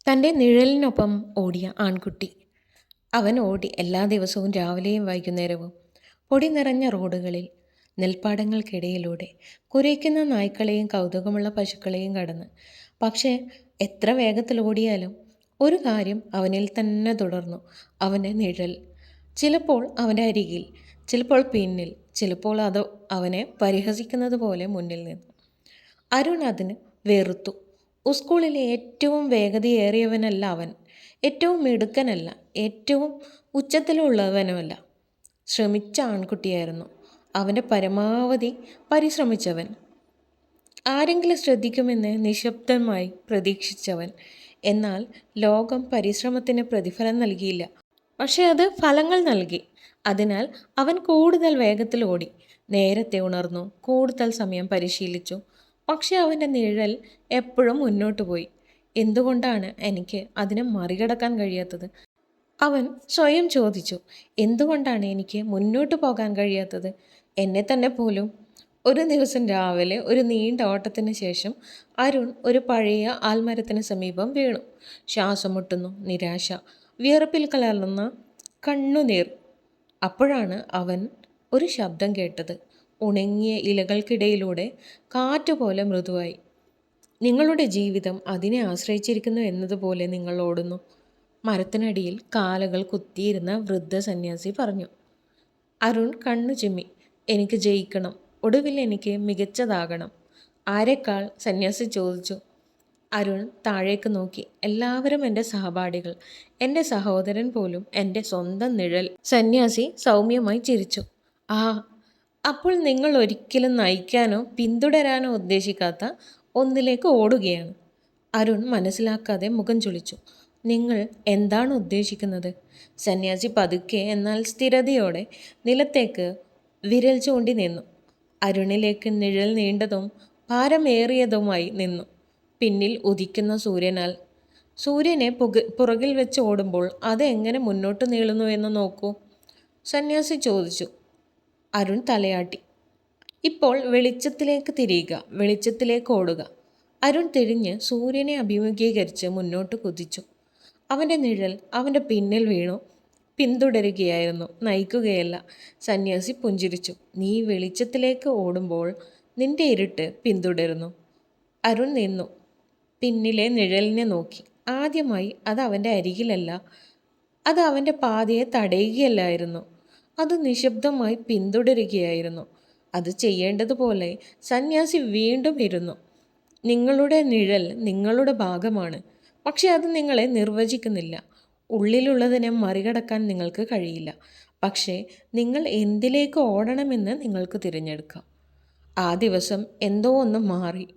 തൻ്റെ നിഴലിനൊപ്പം ഓടിയ ആൺകുട്ടി. അവൻ ഓടി എല്ലാ ദിവസവും രാവിലെയും വൈകുന്നേരവും പൊടി നിറഞ്ഞ റോഡുകളിൽ, നെൽപ്പാടങ്ങൾക്കിടയിലൂടെ, കുരയ്ക്കുന്ന നായ്ക്കളെയും കൗതുകമുള്ള പശുക്കളെയും കടന്ന്. പക്ഷേ എത്ര വേഗത്തിൽ ഓടിയാലും ഒരു കാര്യം അവനിൽ തന്നെ തുടർന്നു: അവൻ്റെ നിഴൽ. ചിലപ്പോൾ അവൻ്റെ അരികിൽ, ചിലപ്പോൾ പിന്നിൽ, ചിലപ്പോൾ അത് അവനെ പരിഹസിക്കുന്നത് പോലെ മുന്നിൽ നിന്നു. അരുൺ അതിന് വെറുത്തു. സ്കൂളിലെ ഏറ്റവും വേഗതയേറിയവനല്ല അവൻ, ഏറ്റവും മിടുക്കനല്ല, ഏറ്റവും ഉച്ചത്തിലുള്ളവനുമല്ല. ശ്രമിച്ച ആൺകുട്ടിയായിരുന്നു, അവൻ്റെ പരമാവധി പരിശ്രമിച്ചവൻ, ആരെങ്കിലും ശ്രദ്ധിക്കുമെന്ന് നിശബ്ദമായി പ്രതീക്ഷിച്ചവൻ. എന്നാൽ ലോകം പരിശ്രമത്തിന് പ്രതിഫലം നൽകിയില്ല, പക്ഷെ അത് ഫലങ്ങൾ നൽകി. അതിനാൽ അവൻ കൂടുതൽ വേഗത്തിൽ ഓടി, നേരത്തെ ഉണർന്നു, കൂടുതൽ സമയം പരിശീലിച്ചു. പക്ഷെ അവൻ്റെ നിഴൽ എപ്പോഴും മുന്നോട്ട് പോയി. എന്തുകൊണ്ടാണ് എനിക്ക് അതിനെ മറികടക്കാൻ കഴിയാത്തത്? അവൻ സ്വയം ചോദിച്ചു. എന്തുകൊണ്ടാണ് എനിക്ക് മുന്നോട്ട് പോകാൻ കഴിയാത്തത്? എന്നെ തന്നെ പോലും. ഒരു ദിവസം രാവിലെ ഒരു നീണ്ട ഓട്ടത്തിന് ശേഷം അരുൺ ഒരു പഴയ ആൽമരത്തിന് സമീപം വീണു. ശ്വാസം മുട്ടുന്നു, നിരാശ, വിയർപ്പിൽ കലർന്ന കണ്ണുനീർ. അപ്പോഴാണ് അവൻ ഒരു ശബ്ദം കേട്ടത്, ഉണങ്ങിയ ഇലകൾക്കിടയിലൂടെ കാറ്റുപോലെ മൃദുവായി. നിങ്ങളുടെ ജീവിതം അതിനെ ആശ്രയിച്ചിരിക്കുന്നു എന്നതുപോലെ നിങ്ങൾ ഓടുന്നു. മരത്തിനടിയിൽ കാലുകൾ കുത്തിയിരുന്ന വൃദ്ധ സന്യാസി പറഞ്ഞു. അരുൺ കണ്ണു ചിമ്മി. എനിക്ക് ജയിക്കണം, ഒടുവിൽ എനിക്ക് മികച്ചതാകണം. ആരെക്കാൾ? സന്യാസി ചോദിച്ചു. അരുൺ താഴേക്ക് നോക്കി. എല്ലാവരും എൻ്റെ സഹപാഠികൾ, എൻ്റെ സഹോദരൻ പോലും എൻ്റെ സ്വന്തം നിഴൽ. സന്യാസി സൗമ്യമായി ചിരിച്ചു. ആ, അപ്പോൾ നിങ്ങൾ ഒരിക്കലും നയിക്കാനോ പിന്തുടരാനോ ഉദ്ദേശിക്കാത്ത ഒന്നിലേക്ക് ഓടുകയാണ്. അരുൺ മനസ്സിലാക്കാതെ മുഖം ചുളിച്ചു. നിങ്ങൾ എന്താണ് ഉദ്ദേശിക്കുന്നത്? സന്യാസി പതുക്കെ എന്നാൽ സ്ഥിരതയോടെ നിലത്തേക്ക് വിരൽ ചൂണ്ടി നിന്നു. അരുണിലേക്ക് നിഴൽ നീണ്ടതും ഭാരമേറിയതുമായി നിന്നു. പിന്നിൽ ഉദിക്കുന്ന സൂര്യനെ പുറകിൽ വെച്ച് ഓടുമ്പോൾ അത് എങ്ങനെ മുന്നോട്ട് നീളുന്നുവെന്ന് നോക്കൂ, സന്യാസി ചോദിച്ചു. അരുൺ തലയാട്ടി. ഇപ്പോൾ വെളിച്ചത്തിലേക്ക് തിരിയുക, വെളിച്ചത്തിലേക്ക് ഓടുക. അരുൺ തിരിഞ്ഞ് സൂര്യനെ അഭിമുഖീകരിച്ച് മുന്നോട്ട് കുതിച്ചു. അവൻ്റെ നിഴൽ അവൻ്റെ പിന്നിൽ വീണു. പിന്തുടരുകയായിരുന്നു, നയിക്കുകയല്ല. സന്യാസി പുഞ്ചിരിച്ചു. നീ വെളിച്ചത്തിലേക്ക് ഓടുമ്പോൾ നിന്റെ ഇരുട്ട് പിന്തുടരുന്നു. അരുൺ നിന്നു, പിന്നിലെ നിഴലിനെ നോക്കി. ആദ്യമായി അത് അവൻ്റെ അരികിലല്ല, അത് അവൻ്റെ പാതയെ തടയുകയല്ലായിരുന്നു, അത് നിശബ്ദമായി പിന്തുടരുകയായിരുന്നു. അത് ചെയ്യേണ്ടതുപോലെ സന്യാസി വീണ്ടും ഇരുന്നു. നിങ്ങളുടെ നിഴൽ നിങ്ങളുടെ ഭാഗമാണ്, പക്ഷെ അത് നിങ്ങളെ നിർവചിക്കുന്നില്ല. ഉള്ളിലുള്ളതിനെ മറികടക്കാൻ നിങ്ങൾക്ക് കഴിയില്ല, പക്ഷേ നിങ്ങൾ എന്തിലേക്ക് ഓടണമെന്ന് നിങ്ങൾക്ക് തിരഞ്ഞെടുക്കാം. ആ ദിവസം എന്തോ ഒന്ന് മാറി.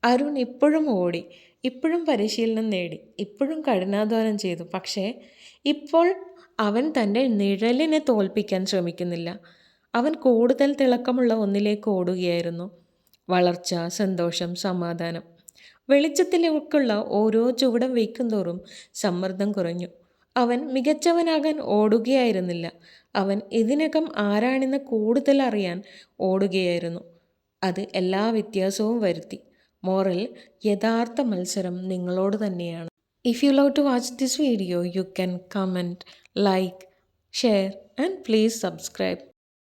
അരുൺ ഇപ്പോഴും ഓടി, ഇപ്പോഴും പരിശീലനം നേടി, ഇപ്പോഴും കഠിനാധ്വാനം ചെയ്തു. പക്ഷേ ഇപ്പോൾ അവൻ തൻ്റെ നിഴലിനെ തോൽപ്പിക്കാൻ ശ്രമിക്കുന്നില്ല. അവൻ കൂടുതൽ തിളക്കമുള്ള ഒന്നിലേക്ക് ഓടുകയായിരുന്നു. വളർച്ച, സന്തോഷം, സമാധാനം. വെളിച്ചത്തിലേക്കുള്ള ഓരോ ചുവടും വയ്ക്കുന്തോറും സമ്മർദ്ദം കുറഞ്ഞു. അവൻ മികച്ചവനാകാൻ ഓടുകയായിരുന്നില്ല, അവൻ ഇതിനകം ആരാണെന്ന് കൂടുതൽ അറിയാൻ ഓടുകയായിരുന്നു. അത് എല്ലാ വ്യത്യാസവും വരുത്തി. മോറൽ: യഥാർത്ഥ മത്സരം നിങ്ങളോട് തന്നെയാണ്. If you love to watch this video, you can comment, like, share and please subscribe.